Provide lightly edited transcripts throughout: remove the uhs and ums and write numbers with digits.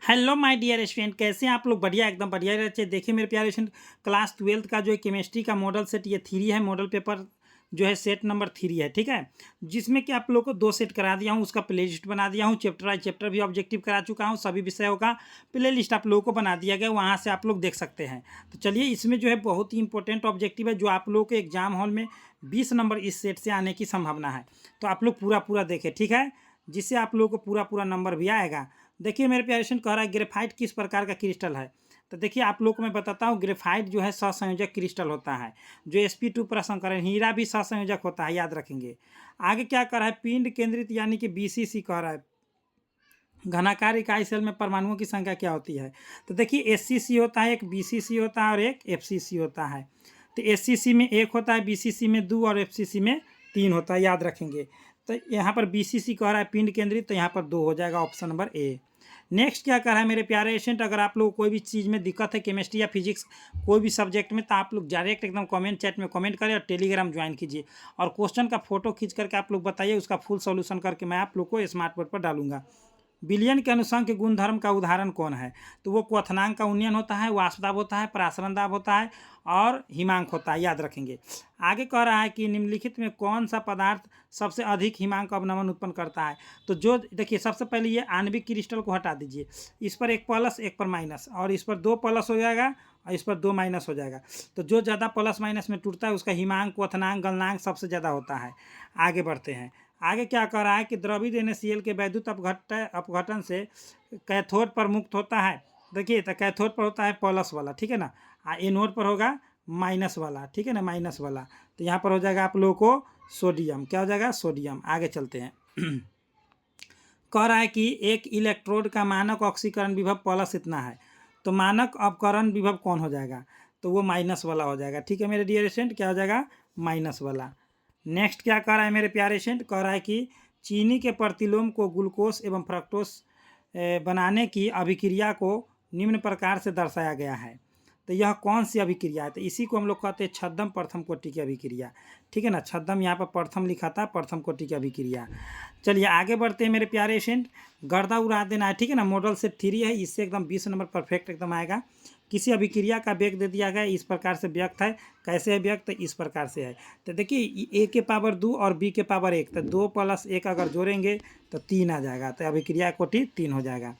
Hello my dear student, कैसे हैं आप लोग? बढ़िया, एकदम बढ़िया रहते। देखिए मेरे प्यारे स्टूडेंट, क्लास 12th का जो है केमिस्ट्री का मॉडल सेट ये 3 है। मॉडल पेपर जो है सेट नंबर 3 है, ठीक है। जिसमें कि आप लोग को 2 सेट करा दिया हूँ, उसका प्ले लिस्ट बना दिया हूँ। चैप्टर बाई चैप्टर भी ऑब्जेक्टिव करा चुका हूँ। सभी विषयों का प्ले लिस्ट आप लोगों को बना दिया गया, वहाँ से आप लोग देख सकते हैं। तो चलिए, इसमें जो है बहुत ही इंपॉर्टेंट ऑब्जेक्टिव है जो आप लोगों के एग्जाम हॉल में 20 नंबर इस सेट से आने की संभावना है। तो आप लोग पूरा पूरा देखें, ठीक है, जिससे आप लोगों को पूरा पूरा नंबर भी आएगा। देखिए मेरे प्यारे स्टूडेंट, कह रहा है ग्रेफाइट किस प्रकार का क्रिस्टल है। तो देखिए आप लोग को मैं बताता हूँ, ग्रेफाइट जो है सहसंयोजक क्रिस्टल होता है। जो sp2 प्रसंकरण, हीरा भी सहसंयोजक होता है, याद रखेंगे। आगे क्या कर रहा है, पिंड केंद्रित यानी कि BCC कह रहा है। घनाकार इकाई सेल में परमाणुओं की संख्या क्या होती है। तो देखिए SCC होता है, एक BCC होता है और एक FCC होता है। तो SCC में 1 होता है, BCC में 2 और FCC में 3 होता है, याद रखेंगे। तो यहाँ पर BCC कह रहा है पिंड केंद्रित, तो यहाँ पर 2 हो जाएगा, ऑप्शन नंबर ए। नेक्स्ट क्या कर रहा है मेरे प्यारे स्टूडेंट, अगर आप लोग कोई भी चीज़ में दिक्कत है, केमिस्ट्री या फिजिक्स कोई भी सब्जेक्ट में, तो आप लोग डायरेक्ट एकदम कमेंट चैट में कमेंट करें और टेलीग्राम ज्वाइन कीजिए। और क्वेश्चन का फोटो खींच करके आप लोग बताइए, उसका फुल सॉल्यूशन करके मैं आप लोग को स्मार्ट बोर्ड पर डालूंगा। विलियन के अनुसंग गुणधर्म का उदाहरण कौन है। तो वो क्वथनांक का उन्नयन होता है, वाष्प दाब होता है, प्रासरण दाब होता है और हिमांक होता है, याद रखेंगे। आगे कह रहा है कि निम्नलिखित में कौन सा पदार्थ सबसे अधिक हिमांक अवनमन उत्पन्न करता है। तो जो देखिए, सबसे पहले ये आणविक क्रिस्टल को हटा दीजिए। इस पर 1 प्लस 1 पर माइनस, और इस पर 2 प्लस हो जाएगा और इस पर 2 माइनस हो जाएगा। तो जो ज़्यादा प्लस माइनस में टूटता है उसका हिमांक, क्वथनांक, गलनांक सबसे ज़्यादा होता है। आगे बढ़ते हैं। आगे क्या कह रहा है कि द्रवित NaCl के वैद्युत अपघटन से कैथोड पर मुक्त होता है। देखिए, तो कैथोड पर होता है प्लस वाला, ठीक है ना, एनोड पर होगा माइनस वाला, ठीक है ना, माइनस वाला। तो यहाँ पर हो जाएगा आप लोगों को सोडियम। क्या हो जाएगा? सोडियम। आगे चलते हैं। कह रहा है कि एक इलेक्ट्रोड का मानक ऑक्सीकरण विभव प्लस इतना है। तो मानक अपकरण विभव कौन हो जाएगा? तो वो माइनस वाला हो जाएगा, ठीक है मेरे डियर स्टूडेंट, क्या हो जाएगा? माइनस वाला। नेक्स्ट क्या कह रहा है मेरे प्यारे स्टूडेंट, कह रहा है कि चीनी के प्रतिलोम को ग्लूकोज एवं फ्रक्टोज बनाने की अभिक्रिया को निम्न प्रकार से दर्शाया गया है। तो यह कौन सी अभिक्रिया है? तो इसी को हम लोग कहते हैं छद्म प्रथम कोटि की अभिक्रिया, ठीक है ना। छद्म यहाँ पर प्रथम लिखा था, प्रथम कोटि की अभिक्रिया। चलिए आगे बढ़ते हैं मेरे प्यारे स्टूडेंट। गर्दा उड़ा देना है, ठीक है ना। मॉडल सेट 3 है, इससे एकदम 20 नंबर परफेक्ट एकदम आएगा। किसी अभिक्रिया का वेग दे दिया गया, इस प्रकार से व्यक्त है। कैसे है व्यक्त? इस प्रकार से है। तो देखिए, A के पावर 2 और B के पावर 1, तो 2 प्लस 1 अगर जोड़ेंगे तो 3 आ जाएगा। तो अभिक्रिया कोटि 3 हो जाएगा।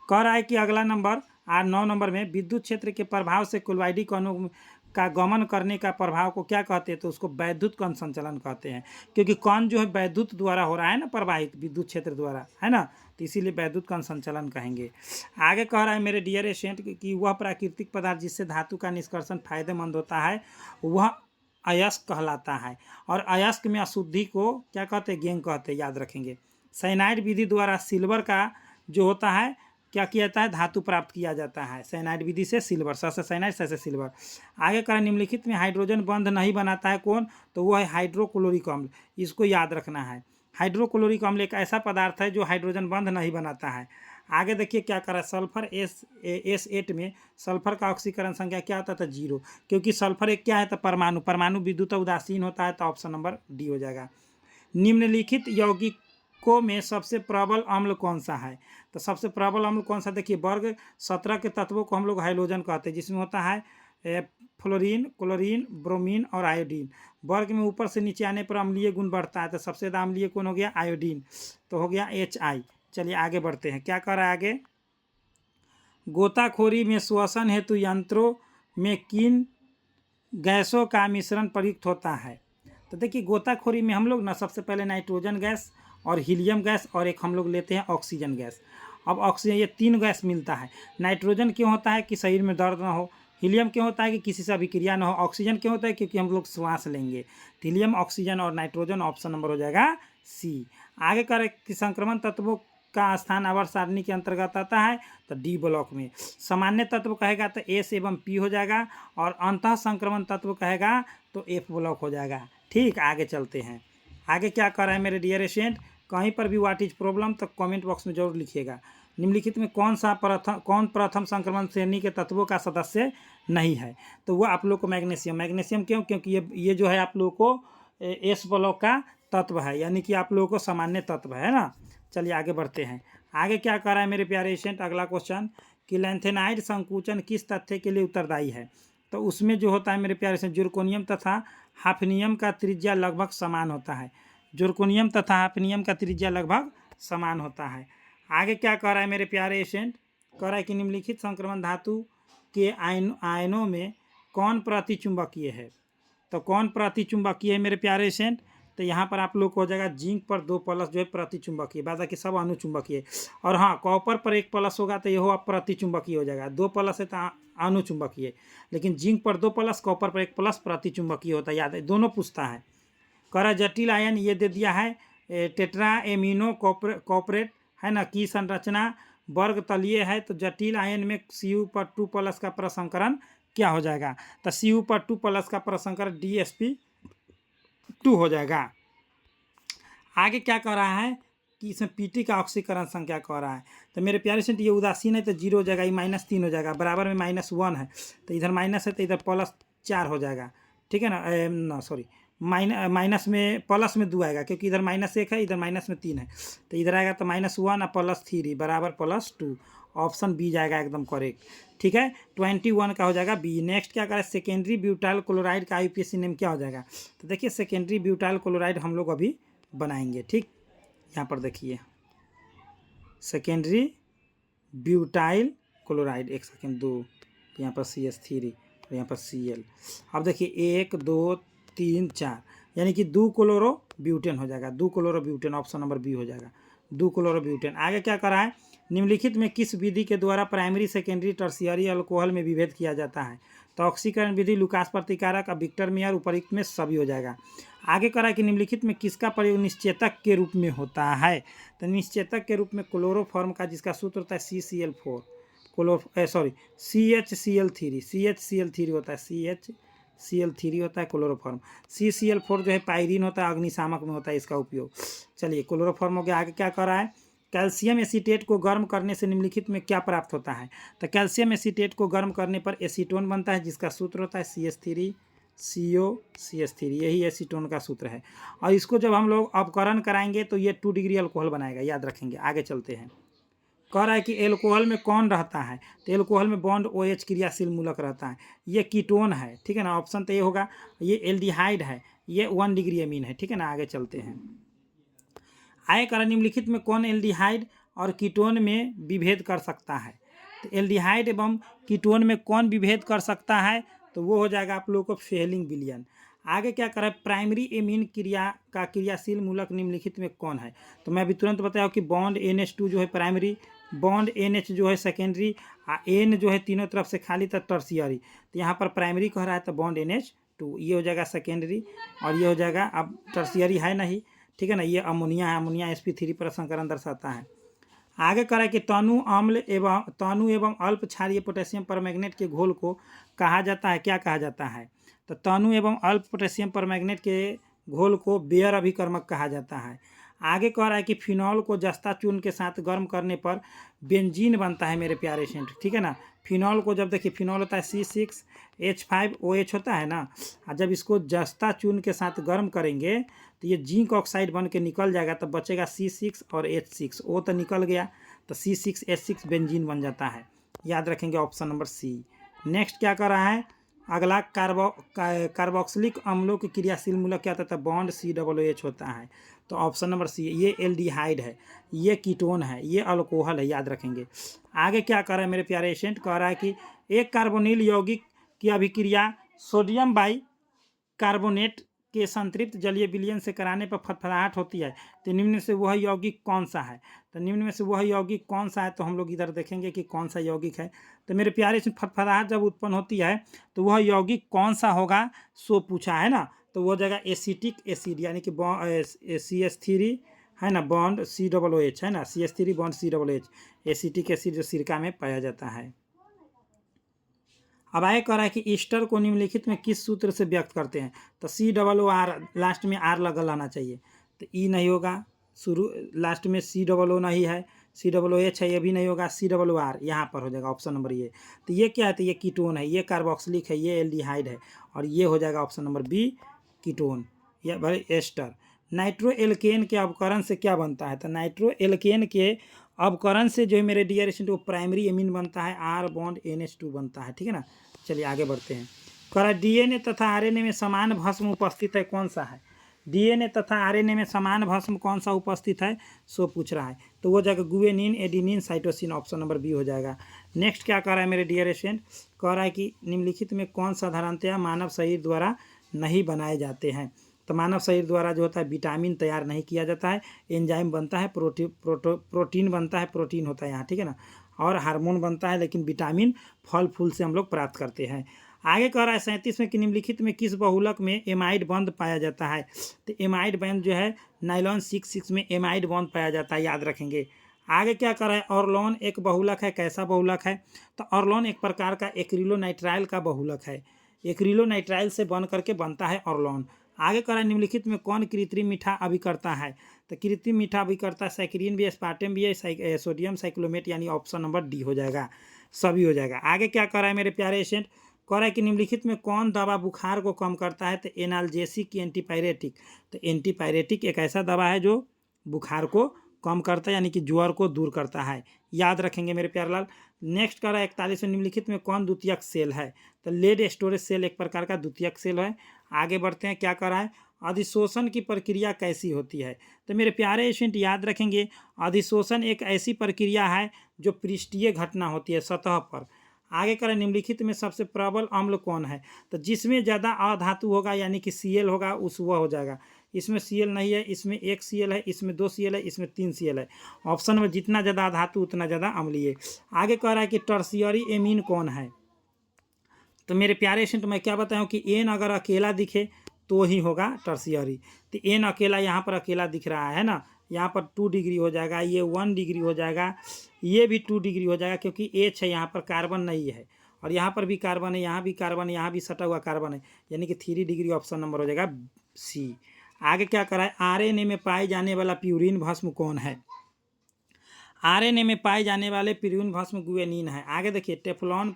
कह रहा है कि अगला नंबर 9 नंबर में विद्युत क्षेत्र के प्रभाव से कुलवाइडी कणों का गमन करने का प्रभाव को क्या कहते हैं? तो उसको वैद्युत कण संचलन कहते हैं। क्योंकि कण जो है वैद्युत द्वारा हो रहा है ना, प्रवाहित विद्युत क्षेत्र द्वारा, है ना। तो इसीलिए वैद्युत कण संचलन कहेंगे। आगे कह रहा है मेरे डियर स्टूडेंट कि वह प्राकृतिक पदार्थ जिससे धातु का निष्कर्षण फायदेमंद होता है वह अयस्क कहलाता है। और अयस्क में अशुद्धि को क्या कहते हैं? गेंग कहते हैं, याद रखेंगे। साइनाइड विधि द्वारा सिल्वर का जो होता है क्या किया जाता है? धातु प्राप्त किया जाता है साइनाइड विधि से सिल्वर। स से साइनाइड, स से सिल्वर। आगे करें, निम्नलिखित में हाइड्रोजन बंध नहीं बनाता है कौन? तो वो है हाइड्रोक्लोरिक अम्ल। इसको याद रखना है। हाइड्रोक्लोरिक अम्ल एक ऐसा पदार्थ है जो हाइड्रोजन बंध नहीं बनाता है। आगे देखिए क्या करा, सल्फर S8 में सल्फर का ऑक्सीकरण संख्या क्या होता था? 0। क्योंकि सल्फर एक क्या है? तो परमाणु, परमाणु विद्युत उदासीन होता है। तो ऑप्शन नंबर डी हो जाएगा। निम्नलिखित यौगिकों में सबसे प्रबल अम्ल कौन सा है? तो सबसे प्रबल अम्ल कौन सा? देखिए, वर्ग 17 के तत्वों को हम लोग हाइड्रोजन कहते हैं, जिसमें होता है फ्लोरीन, क्लोरीन, ब्रोमीन और आयोडीन। वर्ग में ऊपर से नीचे आने पर अम्लीय गुण बढ़ता है। तो सबसे ज़्यादा अम्लीय कौन हो गया? आयोडीन। तो हो गया HI। चलिए आगे बढ़ते हैं। क्या कर रहा है आगे, गोताखोरी में श्वसन हेतु यंत्रों में किन गैसों का मिश्रण प्रयुक्त होता है? तो देखिए, गोताखोरी में हम लोग ना सबसे पहले नाइट्रोजन गैस और हीलियम गैस और एक हम लोग लेते हैं ऑक्सीजन गैस। अब ऑक्सीजन, ये 3 गैस मिलता है। नाइट्रोजन क्यों होता है? कि शरीर में दर्द ना हो। हीलियम क्यों होता है? कि किसी से अभिक्रिया ना हो। ऑक्सीजन क्यों होता है? क्योंकि हम लोग श्वास लेंगे। हीलियम, ऑक्सीजन और नाइट्रोजन, ऑप्शन नंबर हो जाएगा C। आगे करें कि संक्रमण तत्वों का स्थान आवर्त सारणी के अंतर्गत आता है। तो D ब्लॉक में। सामान्य तत्व कहेगा तो S एवं P हो जाएगा, और अंतः संक्रमण तत्व कहेगा तो F ब्लॉक हो जाएगा। ठीक, आगे चलते हैं। आगे क्या कर रहा है मेरे डियर स्टूडेंट, कहीं पर भी व्हाट इज प्रॉब्लम तो कमेंट बॉक्स में जरूर लिखिएगा। निम्नलिखित में कौन प्रथम संक्रमण श्रेणी के तत्वों का सदस्य नहीं है? तो वो आप लोग को मैग्नीशियम। मैग्नीशियम क्यों? क्योंकि ये जो है आप लोग को S ब्लॉक का तत्व है, यानी कि आप लोगों को सामान्य तत्व है ना। चलिए आगे बढ़ते हैं। आगे क्या कर रहा है मेरे प्यारे स्टूडेंट, अगला क्वेश्चन कि लैंथेनाइड संकुचन किस तथ्य के लिए उत्तरदायी है। तो उसमें जो होता है मेरे प्यारे स्टूडेंट, जुर्कोनियम तथा हाफनियम का त्रिज्या लगभग समान होता है। जुर्कोनियम तथा हाफनियम का त्रिज्या लगभग समान होता है। आगे क्या कह रहा है मेरे प्यारे स्टूडेंट, कह रहा है कि निम्नलिखित संक्रमण धातु के आयनों में कौन प्रतिचुंबकीय है। तो कौन प्रतिचुंबकीय है मेरे प्यारे स्टूडेंट, तो यहाँ पर आप लोग को हो जाएगा जिंक पर 2 प्लस जो है प्रतिचुंबकीय, बाकी सब अनुचुंबकीय। और हाँ, कॉपर पर 1 प्लस होगा तो यह प्रतिचुंबकीय हो जाएगा। 2 प्लस है तो अनुचुंबकीय, लेकिन जिंक पर 2 प्लस, कॉपर पर 1 प्लस प्रतिचुंबकीय होता है, याद है, दोनों पूछता है। करा जटिल आयन ये दे दिया है टेट्रा एमिनो कॉपरेट है ना की संरचना वर्ग तलीय है। तो जटिल आयन में Cu पर 2 प्लस का प्रसंकरण क्या हो जाएगा, तो Cu पर 2 प्लस का प्रसंकरण DsP2 हो जाएगा। आगे क्या कह रहा है कि इसमें Pt का ऑक्सीकरण संख्या कह रहा है। तो मेरे प्यारे से ये उदासीन है तो 0 हो जाएगा, ये -3 हो जाएगा, बराबर में -1 है तो इधर माइनस है तो इधर +4 हो जाएगा, ठीक है ना, सॉरी माइनस में प्लस में 2 आएगा, क्योंकि इधर -1 है, इधर -3 है, तो इधर आएगा तो -1 और +3 बराबर +2। ऑप्शन बी जाएगा एकदम करेक्ट, ठीक है। 21 का हो जाएगा बी। नेक्स्ट क्या करें, सेकेंडरी ब्यूटाइल क्लोराइड का IUPAC नेम क्या हो जाएगा। तो देखिए सेकेंडरी ब्यूटाइल क्लोराइड हम लोग अभी बनाएंगे, ठीक। यहाँ पर देखिए सेकेंडरी ब्यूटाइल क्लोराइड, 1 सेकेंड 2, यहाँ पर CH3 और यहाँ पर Cl। अब देखिए 1 2 3 4 यानी कि 2 क्लोरो ब्यूटेन हो जाएगा, 2 chloro butane, option number B हो जाएगा, 2 क्लोरो ब्यूटेन। आगे क्या करा है, निम्नलिखित में किस विधि के द्वारा प्राइमरी सेकेंडरी टर्शियरी अल्कोहल में विभेद किया जाता है। तो ऑक्सीकरण विधि, लुकास प्रतिकारक, विक्टर मेयर, उपयुक्त में सभी हो जाएगा। आगे करा कि निम्नलिखित में किसका प्रयोग निश्चेतक के रूप में होता है। तो निश्चेतक के रूप में क्लोरोफॉर्म का, जिसका सूत्र होता है CCl4 CHCl3 होता है, CHCl3 होता है क्लोरोफॉर्म। CCl4 जो है पायरीन होता है, अग्निशामक में होता है इसका उपयोग। चलिए क्लोरोफॉर्म हो गया। आगे क्या कर रहा है, कैल्शियम एसीटेट को गर्म करने से निम्नलिखित में क्या प्राप्त होता है। तो कैल्शियम एसीटेट को गर्म करने पर एसीटोन बनता है, जिसका सूत्र होता है CH3COCH3, यही एसीटोन का सूत्र है। और इसको जब हम लोग अपकरण कराएंगे तो ये 2 डिग्री अल्कोहल बनाएगा, याद रखेंगे। आगे चलते हैं, कह रहा है कि एल्कोहल में कौन रहता है। तो एल्कोहल में बॉन्ड OH क्रियाशील मूलक रहता है, ये कीटोन है, ठीक है ना। ऑप्शन तो ये होगा, ये एल्डिहाइड है, ये 1 डिग्री अमीन है, ठीक है ना। आगे चलते हैं, आय कारण निम्नलिखित में कौन एल्डिहाइड और कीटोन में विभेद कर सकता है। तो एल्डिहाइड एवं कीटोन में कौन विभेद कर सकता है, तो वो हो जाएगा आप लोगों को फेलिंग विलियन। आगे क्या करें, प्राइमरी एमीन क्रिया का क्रियाशील मूलक निम्नलिखित में कौन है। तो मैं अभी तुरंत बताया कि बॉन्ड NH2 जो है प्राइमरी, बॉन्ड NH जो है सेकेंडरी, N जो है तीनों तरफ से खाली तक टर्शियरी। तो यहाँ पर प्राइमरी कह रहा है तो बॉन्ड NH2 ये हो जाएगा सेकेंडरी, और ये हो जाएगा, अब टर्शियरी है नहीं, ठीक है ना। ये अमोनिया है, अमोनिया sp3 पर संकरण दर्शाता है। आगे करें कि तनु एवं अल्प क्षारीय पोटेशियम परमैंगनेट के घोल को कहा जाता है, क्या कहा जाता है। तो तनु एवं अल्प पोटेशियम परमैंगनेट के घोल को बेयर अभिकर्मक कहा जाता है। आगे कह रहा है कि फिनॉल को जस्ता चूर्ण के साथ गर्म करने पर बेंजीन बनता है मेरे प्यारे सेंट, ठीक है ना। फिनॉल को जब देखिए, फिनॉल होता है C6H5OH होता है ना, और जब इसको जस्ता चूर्ण के साथ गर्म करेंगे तो ये जिंक ऑक्साइड बन के निकल जाएगा, तब बचेगा C6 और H6, O तो निकल गया, तो C6H6 बेंजीन बन जाता है, याद रखेंगे, ऑप्शन नंबर सी। नेक्स्ट क्या कर रहा है, अगला कार्बोक्सिलिक अम्लों की क्रियाशील मूलक क्या होता है, बॉन्ड COOH होता है, तो ऑप्शन नंबर सी। ये एल्डिहाइड है, ये कीटोन है, ये अल्कोहल है, याद रखेंगे। आगे क्या कर रहा है मेरे प्यारे स्टूडेंट, कह रहा है कि एक कार्बोनिल यौगिक की अभिक्रिया सोडियम बाई कार्बोनेट के संतृप्त जलीय विलयन से कराने पर फटफटाहट होती है। तो निम्न में से वह यौगिक कौन सा है। तो निम्न में से वह यौगिक कौन सा है, तो हम लोग इधर देखेंगे कि कौन सा यौगिक है। तो मेरे प्यारे इसमें फटफटाहट जब उत्पन्न होती है तो वह यौगिक कौन सा होगा, सो पूछा है ना। तो वो जगह एसिटिक एसिड, यानी कि CH3 है ना, बॉन्ड COOH है ना, CH3 bond COOH, acetic acid जो सिरका में पाया जाता है। अब आगे कह रहा है कि ईस्टर को निम्नलिखित में किस सूत्र से व्यक्त करते हैं। तो COOR, लास्ट में R लगा लाना चाहिए, तो E नहीं होगा, शुरू लास्ट में COO नहीं है, COOH है, ये भी नहीं होगा, COOR यहाँ पर हो जाएगा, ऑप्शन नंबर ये। तो ये क्या है, तो ये कीटोन है, ये कार्बोक्सिलिक है, ये एल्डिहाइड है, और ये हो जाएगा ऑप्शन नंबर बी कीटोन, या एस्टर। नाइट्रो एल्केन के अपकरण से क्या बनता है। तो नाइट्रो एल्केन के अवकरण से जो है मेरे डियर स्टूडेंट वो प्राइमरी एमीन बनता है, R बॉन्ड NH2 बनता है, ठीक है ना। चलिए आगे बढ़ते हैं। कह रहा है DNA तथा RNA में समान भस्म उपस्थित है, कौन सा है? DNA तथा RNA में समान भस्म कौन सा उपस्थित है, सो पूछ रहा है। तो वो जाएगा guanine, adenine, cytosine, option number B हो जाएगा। नेक्स्ट क्या कह रहा है मेरे डियर स्टूडेंट, कह रहा है कि निम्नलिखित में कौन साधारणतया मानव शरीर द्वारा नहीं बनाए जाते हैं। तो मानव शरीर द्वारा जो होता है विटामिन तैयार नहीं किया जाता है, एंजाइम बनता है, प्रोटीन बनता है, प्रोटीन होता है यहाँ, ठीक है ना, और हार्मोन बनता है, लेकिन विटामिन फल फूल से हम लोग प्राप्त करते हैं। आगे कह रहा है 37 में कि निम्नलिखित में किस बहुलक में एमाइड बंध पाया जाता है। तो एमाइड बंध जो है नाइलॉन 6 में एमाइड बंध पाया जाता है, याद रखेंगे। आगे क्या कर रहा है, ऑर्लोन एक बहुलक है, कैसा बहुलक है? तो ऑर्लोन एक प्रकार का एक्रिलोनाइट्राइल का बहुलक है, एक्रिलोनाइट्राइल से बन करके बनता है ऑर्लोन। आगे कह रहा है निम्नलिखित में कौन कृत्रिम मीठा अभिकर्ता है। तो कृत्रिम मीठा अभिकर्ता सैकरीन भी है, स्पार्टम भी है, सोडियम साइक्लोमेट, यानी ऑप्शन नंबर डी हो जाएगा, सभी हो जाएगा। आगे क्या कर रहा है मेरे प्यारे स्टूडेंट, कह रहा है कि निम्नलिखित में कौन दवा बुखार को कम करता है। तो एनाल्जेसिक की एंटीपायरेटिक। तो एंटीपायरेटिक एक ऐसा दवा है जो बुखार को कम करता है, यानी कि ज्वर को दूर करता है, याद रखेंगे मेरे प्यारे लाल। नेक्स्ट कह रहा है 41 में निम्नलिखित में कौन द्वितीयक सेल है। तो लेड स्टोरेज सेल एक प्रकार का द्वितीयक सेल है। आगे बढ़ते हैं, क्या कर रहा है, अधिशोषण की प्रक्रिया कैसी होती है। तो मेरे प्यारे स्टूडेंट याद रखेंगे, अधिशोषण एक ऐसी प्रक्रिया है जो पृष्ठीय घटना होती है सतह पर। आगे करें निम्नलिखित में सबसे प्रबल अम्ल कौन है। तो जिसमें ज़्यादा अधातु होगा, यानी कि Cl होगा, उस वह हो जाएगा। इसमें Cl नहीं है, इसमें 1 Cl है, इसमें 2 Cl है, इसमें 3 Cl है। ऑप्शन में जितना ज़्यादा धातु उतना ज़्यादा अम्लीय। आगे कह रहा है कि टर्शियरी एमीन कौन है। तो मेरे प्यारे स्टूडेंट मैं क्या बताऊँ कि एन अगर अकेला दिखे तो ही होगा टर्शियरी। तो एन अकेला यहाँ पर अकेला दिख रहा है ना, यहाँ पर 2 डिग्री हो जाएगा, ये 1 डिग्री हो जाएगा, ये भी 2 डिग्री हो जाएगा, क्योंकि एच है, यहाँ पर कार्बन नहीं है, और यहाँ पर भी कार्बन है, यहाँ भी कार्बन है, यहाँ भी सटा हुआ कार्बन है, यानी कि 3 डिग्री ऑप्शन नंबर हो जाएगा सी। आगे क्या करा है, आरएनए में पाए जाने वाला प्यूरिन भस्म कौन है। आरएनए में पाए जाने वाले प्यूरिन भस्म गुएनिन है। आगे देखिए, टेफ्लॉन,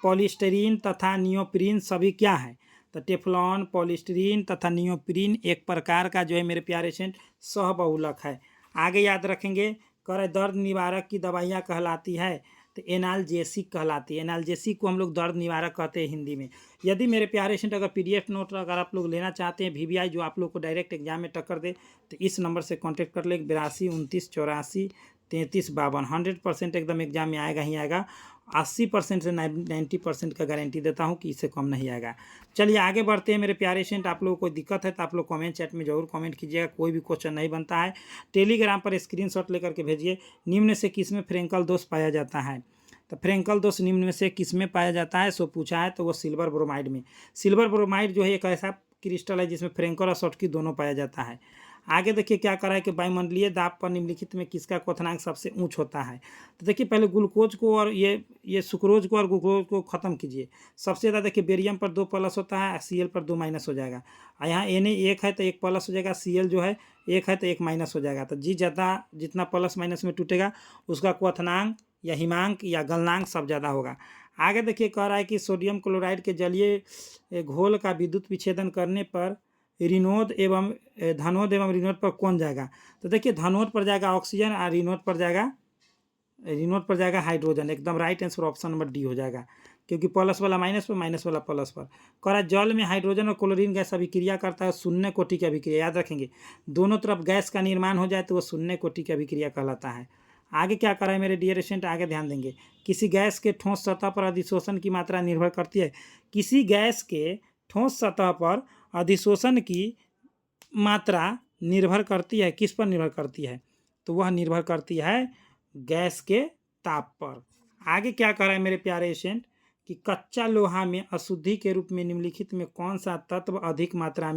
पॉलीस्टीरीन तथा नियोप्रीन सभी क्या है। तो टेफ्लॉन, पॉलीस्टीरीन तथा नियोप्रीन एक प्रकार का जो है मेरे प्यारे स्टूडेंट सहबहुलक है। आगे याद रखेंगे, कर दर्द निवारक की दवाइयाँ कहलाती है। तो एनाल्जेसिक कहलाती है। एनाल्जेसिक को हम लोग दर्द निवारक कहते हैं हिंदी में। यदि मेरे प्यारे स्टूडेंट अगर PDF नोट अगर आप लोग लेना चाहते हैं, VVI जो आप लोग को डायरेक्ट एग्जाम में टक्कर दे, तो इस नंबर से कॉन्टैक्ट कर ले, 82 29 84 33 52। 100% एकदम एग्जाम में आएगा ही आएगा। 80% से 90% का गारंटी देता हूँ कि इससे कम नहीं आएगा। चलिए आगे बढ़ते हैं मेरे प्यारे स्टूडेंट। आप लोगों को कोई दिक्कत है तो आप लोग कमेंट चैट में जरूर कमेंट कीजिएगा। कोई भी क्वेश्चन नहीं बनता है, टेलीग्राम पर स्क्रीनशॉट लेकर के भेजिए। निम्न से किस में फ्रेंकल दोष पाया जाता है। तो फ्रेंकल दोष निम्न में से किस में पाया जाता है, सो पूछा है, तो वो सिल्वर ब्रोमाइड में। सिल्वर ब्रोमाइड जो है एक ऐसा क्रिस्टल है जिसमें फ्रेंकल और शॉटकी दोनों पाया जाता है। आगे देखिए क्या करा है कि वायुमंडलीय दाब पर निम्नलिखित में किसका क्वथनांक सबसे ऊंच होता है। तो देखिए पहले ग्लूकोज को और ये सुक्रोज को और ग्लूकोज को खत्म कीजिए। सबसे ज़्यादा देखिए बेरियम पर 2 प्लस होता है, Cl पर 2 माइनस हो जाएगा। और यहाँ Na 1 है तो 1 प्लस हो जाएगा, Cl जो है 1 है तो 1 माइनस हो जाएगा। तो जितना प्लस माइनस में टूटेगा उसका क्वथनांक या हिमांक या गलनांक सब ज़्यादा होगा। आगे देखिए कह रहा है कि सोडियम क्लोराइड के जलीय घोल का विद्युत विच्छेदन करने पर धनोद एवं ऋणोद पर कौन जाएगा। तो देखिए धनोद पर जाएगा ऑक्सीजन और ऋणोद पर जाएगा हाइड्रोजन। एकदम right answer option number D हो जाएगा, क्योंकि प्लस वाला माइनस पर, माइनस वाला प्लस पर। कह जल में हाइड्रोजन और क्लोरीन गैस अभिक्रिया करता है, शून्य कोटि की अभिक्रिया। याद रखेंगे, दोनों तरफ गैस का निर्माण हो जाए तो वो शून्य कोटि की अभिक्रिया कहलाता है। आगे क्या करा है मेरे डियर स्टूडेंट, आगे ध्यान देंगे। किसी गैस के ठोस सतह पर अधिशोषण की मात्रा निर्भर करती है। किसी गैस के ठोस सतह पर अधिशोषण की मात्रा निर्भर करती है, किस पर निर्भर करती है, तो वह निर्भर करती है गैस के ताप पर। आगे क्या कर रहा है मेरे प्यारे स्टूडेंट कि कच्चा लोहा में अशुद्धि के रूप में निम्नलिखित में कौन सा तत्व अधिक मात्रा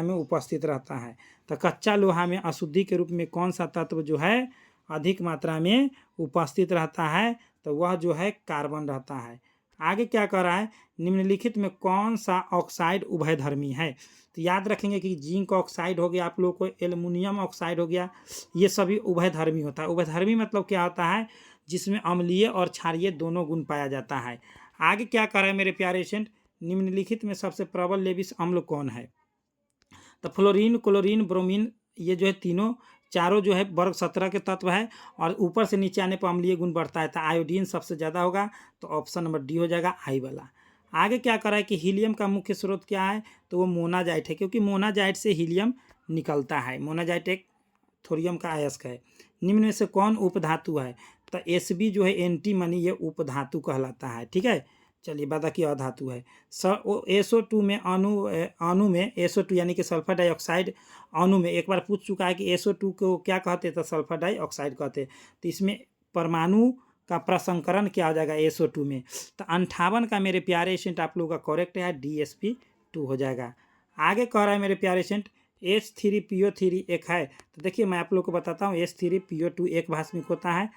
में उपस्थित रहता है। तो कच्चा लोहा में अशुद्धि के रूप में कौन सा तत्व जो है अधिक मात्रा में उपस्थित रहता है, तो वह जो है कार्बन रहता है। आगे क्या कर रहा है, निम्नलिखित में कौन सा ऑक्साइड उभयधर्मी है। तो याद रखेंगे कि जिंक ऑक्साइड हो गया, आप लोगों को एल्युमिनियम ऑक्साइड हो गया, ये सभी उभयधर्मी होता है। उभयधर्मी मतलब क्या होता है, जिसमें अम्लीय और क्षारीय दोनों गुण पाया जाता है। आगे क्या कर रहा है मेरे प्यारे स्टूडेंट, निम्नलिखित में सबसे प्रबल लेविस अम्ल कौन है। तो फ्लोरीन, क्लोरीन, ब्रोमीन, ये जो है तीनों चारों जो है वर्ग 17 के तत्व है और ऊपर से नीचे आने पर अम्लीय गुण बढ़ता है, तो आयोडीन सबसे ज़्यादा होगा, तो ऑप्शन नंबर डी हो जाएगा आई वाला। आगे क्या करा है कि हीलियम का मुख्य स्रोत क्या है, तो वो मोनाजाइट है, क्योंकि मोनाजाइट से हीलियम निकलता है। मोनाजाइट एक थोरियम का अयस्क है। निम्न में से कौन उपधातु है, तो Sb जो है एंटीमनी ये उपधातु कहलाता है, ठीक है। चलिए बता कि अधातु है। SO2 में अणु में SO2 यानी कि सल्फर डाइऑक्साइड अणु में एक बार पूछ चुका है कि SO2 को क्या कहते हैं, तो सल्फर डाइऑक्साइड कहते हैं। तो इसमें परमाणु का प्रसंकरण क्या हो जाएगा SO2 में, तो 58 का मेरे प्यारे स्टूडेंट आप लोगों का करेक्ट है, DsP2 हो जाएगा। आगे कह रहा है मेरे प्यारे स्टूडेंट H3PO3 एक है, तो देखिए मैं आप लोग को बताता हूँ। H3PO2 एक भास्मिक होता है,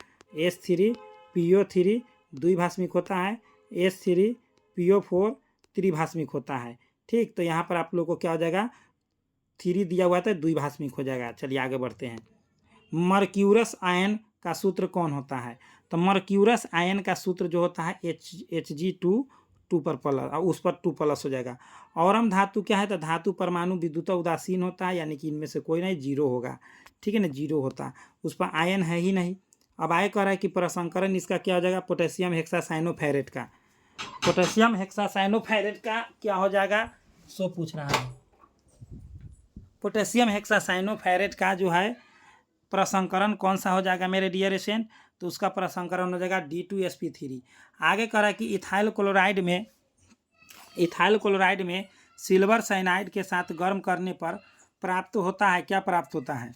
H3PO3 द्विभास्मिक होता है, H3PO4 त्रिभास्मिक होता है, ठीक। तो यहाँ पर आप लोग को क्या हो जाएगा, 3 दिया हुआ था, द्विभास्मिक हो जाएगा। चलिए आगे बढ़ते हैं। मर्क्यूरस आयन का सूत्र कौन होता है, तो मर्क्यूरस आयन का सूत्र जो होता है Hg2 पर प्लस, उस पर 2+ हो जाएगा। औरम धातु क्या है, तो धातु परमाणु विद्युत उदासीन होता है, यानी कि इनमें से कोई नहीं, जीरो होगा, ठीक है ना, जीरो होता, उस पर आयन है ही नहीं। अब आगे कह रहा है कि प्रसंकरण इसका क्या हो जाएगा, पोटेशियम हेक्सासाइनोफेरेट का। पोटेशियम हेक्सासाइनोफेरेट का क्या हो जाएगा, सो पूछ रहा है। पोटेशियम हेक्सासाइनोफेरेट का जो है प्रसंकरण कौन सा हो जाएगा मेरे डियर स्टूडेंट, तो उसका प्रसंकरण हो जाएगा D2sp3। आगे कह रहा है कि इथाइल क्लोराइड में सिल्वर साइनाइड के साथ गर्म करने पर प्राप्त होता है, क्या प्राप्त होता है,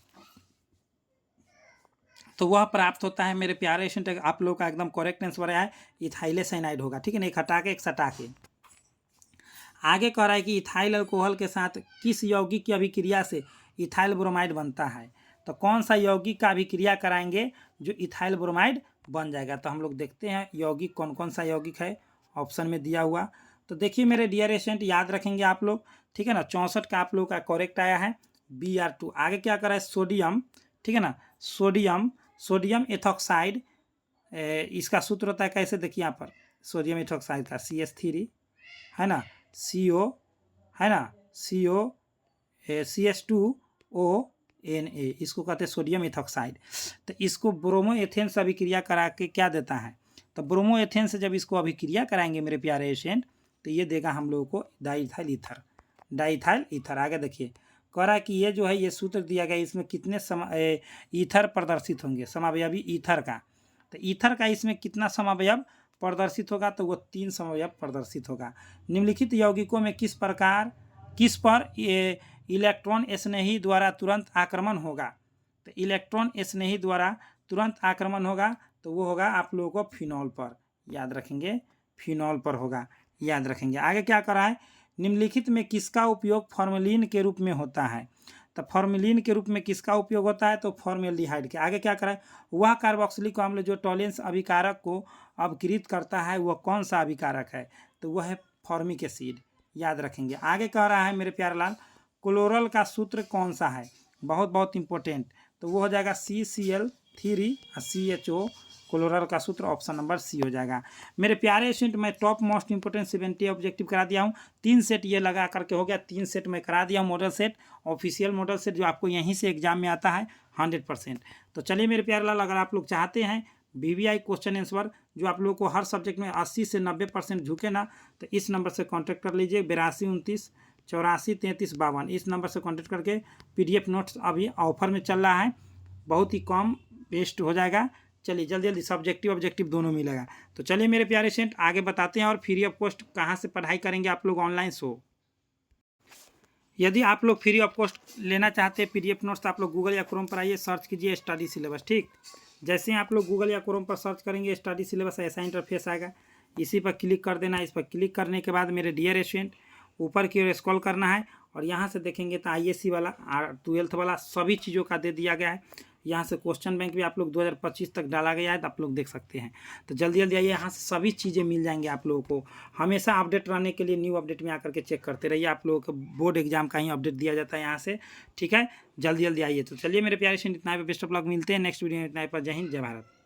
तो वह प्राप्त होता है मेरे प्यारे स्टूडेंट, आप लोग का एकदम करेक्ट आंसर है इथाइल साइनाइड होगा, ठीक है ना, एक हटा के एक सटा के। आगे कह रहा है कि इथाइल अल्कोहल के साथ किस यौगिक की अभिक्रिया से इथाइल ब्रोमाइड बनता है, तो कौन सा यौगिक का अभिक्रिया कराएंगे जो इथाइल ब्रोमाइड बन जाएगा। तो हम लोग देखते हैं यौगिक कौन कौन सा यौगिक है, ऑप्शन में दिया हुआ। तो देखिए मेरे डियर स्टूडेंट याद रखेंगे आप लोग, ठीक है ना। 64 का आप लोग का करेक्ट आया है Br2। आगे क्या करा है, सोडियम, ठीक है ना, सोडियम एथॉक्साइड, इसका सूत्र होता है कैसे, देखिए यहाँ पर सोडियम एथॉक्साइड का CH3 है ना, CO है ना, CO CH2ONA, इसको कहते हैं सोडियम एथॉक्साइड। तो इसको ब्रोमो एथेन से अभिक्रिया करा के क्या देता है, तो ब्रोमो एथेन से जब इसको अभिक्रिया कराएंगे मेरे प्यारे स्टूडेंट, तो ये देगा हम लोगों को डाइथाइल ईथर। आगे देखिए करा कि ये जो है ये सूत्र दिया गया, इसमें कितने ईथर प्रदर्शित होंगे, समावयवी ईथर का, तो ईथर का इसमें कितना समावयव प्रदर्शित होगा, तो वो 3 समावयव प्रदर्शित होगा। निम्नलिखित यौगिकों में किस पर इलेक्ट्रॉन स्नेही द्वारा तुरंत आक्रमण होगा, तो इलेक्ट्रॉन स्नेही द्वारा तुरंत आक्रमण होगा, तो वो होगा आप लोगों को फिनॉल पर, याद रखेंगे, फिनॉल पर होगा, याद रखेंगे। आगे क्या करा है, निम्नलिखित में किसका उपयोग फॉर्मेलिन के रूप में होता है, तो फॉर्मेलिन के रूप में किसका उपयोग होता है, तो फॉर्मेल्डिहाइड के। आगे क्या करा है, वह कार्बोक्सिलिक अम्ल जो टॉलेंस अभिकारक को अपकृत करता है, वह कौन सा अभिकारक है, तो वह है फॉर्मिक एसिड, याद रखेंगे। आगे कह रहा है मेरे प्यारे लाल, क्लोरल का सूत्र कौन सा है, बहुत इंपॉर्टेंट, तो वो हो जाएगा CCl3 CHO, क्लोरल का सूत्र ऑप्शन नंबर सी हो जाएगा। मेरे प्यारे स्टूडेंट मैं टॉप मोस्ट इंपोर्टेंट 70 ऑब्जेक्टिव करा दिया हूँ, 3 सेट ये लगा करके हो गया, 3 सेट मैं करा दिया हूँ, model set, official model set जो आपको यहीं से एग्जाम में आता है 100%। तो चलिए मेरे प्यारे लाल, अगर आप लोग चाहते हैं VVI क्वेश्चन आंसर जो आप लोगों को हर सब्जेक्ट में 80 से 90% झुके ना, तो इस नंबर से कॉन्टैक्ट कर लीजिए, 82 29 84 33 52, इस नंबर से कॉन्टैक्ट करके PDF नोट्स अभी ऑफर में चल रहा है, बहुत ही कम बेस्ट हो जाएगा। चलिए जल्दी सब्जेक्टिव ऑब्जेक्टिव दोनों मिलेगा। तो चलिए मेरे प्यारे स्टूडेंट आगे बताते हैं, और फ्री ऑफ कॉस्ट कहाँ से पढ़ाई करेंगे आप लोग, ऑनलाइन शो। यदि आप लोग फ्री ऑफ कॉस्ट लेना चाहते हैं PDF नोट्स, तो आप लोग गूगल या क्रोम पर आइए, सर्च कीजिए स्टडी सिलेबस, ठीक। जैसे ही आप लोग गूगल या क्रोम पर सर्च करेंगे स्टडी सिलेबस ऐसा इंटरफेस आएगा, इसी पर क्लिक कर देना। इस पर क्लिक करने के बाद मेरे डियर स्टूडेंट ऊपर की ओर स्क्रॉल करना है, और यहाँ से देखेंगे तो ISC वाला 12th वाला सभी चीज़ों का दे दिया गया है। यहाँ से क्वेश्चन बैंक भी आप लोग 2025 तक डाला गया है, तो आप लोग देख सकते हैं। तो जल्दी आइए, यहाँ से सभी चीज़ें मिल जाएंगी आप लोगों को। हमेशा अपडेट रहने के लिए न्यू अपडेट में आकर के चेक करते रहिए, आप लोगों को बोर्ड एग्जाम का ही अपडेट दिया जाता है यहाँ से, ठीक है। जल्दी आइए। तो चलिए मेरे प्यारे स्टूडेंट, इतना पे बेस्ट ऑफ लक, मिलते हैं नेक्स्ट वीडियो में, इतना पर। जय हिंद, जय भारत।